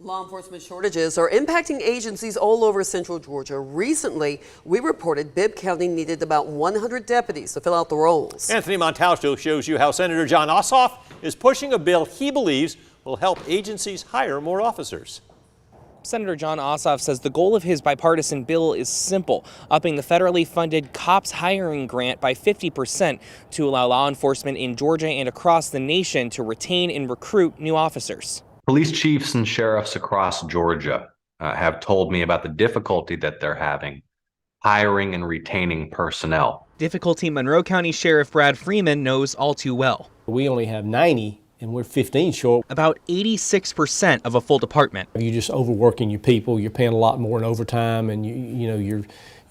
Law enforcement shortages are impacting agencies all over central Georgia. Recently, we reported Bibb County needed about 100 deputies to fill out the roles. Anthony Montalto shows you how Senator Jon Ossoff is pushing a bill he believes will help agencies hire more officers. Senator Jon Ossoff says the goal of his bipartisan bill is simple, upping the federally funded cops hiring grant by 50% to allow law enforcement in Georgia and across the nation to retain and recruit new officers. Police chiefs and sheriffs across Georgia have told me about the difficulty that they're having hiring and retaining personnel. Difficulty Monroe County Sheriff Brad Freeman knows all too well. We only have 90 and we're 15 short. About 86% of a full department. You're just overworking your people. You're paying a lot more in overtime, and your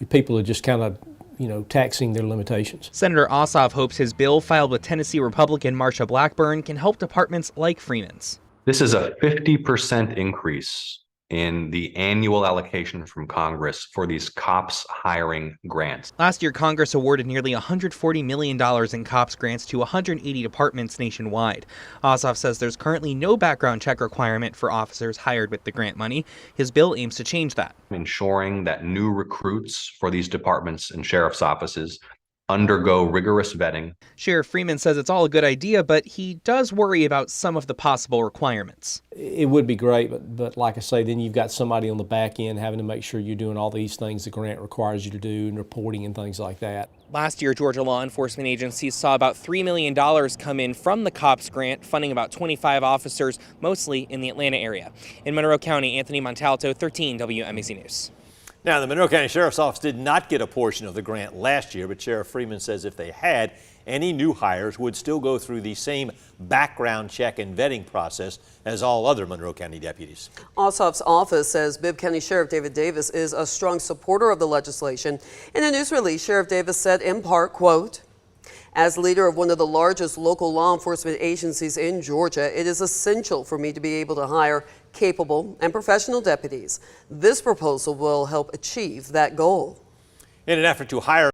people are just kind of taxing their limitations. Senator Ossoff hopes his bill, filed with Tennessee Republican Marsha Blackburn, can help departments like Freeman's. This is a 50% increase in the annual allocation from Congress for these cops hiring grants. Last year, Congress awarded nearly $140 million in cops grants to 180 departments nationwide. Ossoff says there's currently no background check requirement for officers hired with the grant money. His bill aims to change that. Ensuring that new recruits for these departments and sheriff's offices undergo rigorous vetting. Sheriff Freeman says it's all a good idea, but he does worry about some of the possible requirements. It would be great, but like I say, then you've got somebody on the back end having to make sure you're doing all these things the grant requires you to do, and reporting and things like that. Last year, Georgia law enforcement agencies saw about $3 million come in from the COPS grant, funding about 25 officers, mostly in the Atlanta area. In Monroe County, Anthony Montalto, 13 WMAC News. Now, the Monroe County Sheriff's Office did not get a portion of the grant last year, but Sheriff Freeman says if they had, any new hires would still go through the same background check and vetting process as all other Monroe County deputies. Ossoff's office says Bibb County Sheriff David Davis is a strong supporter of the legislation. In a news release, Sheriff Davis said in part, quote, "As leader of one of the largest local law enforcement agencies in Georgia, it is essential for me to be able to hire capable and professional deputies. This proposal will help achieve that goal." In an effort to hire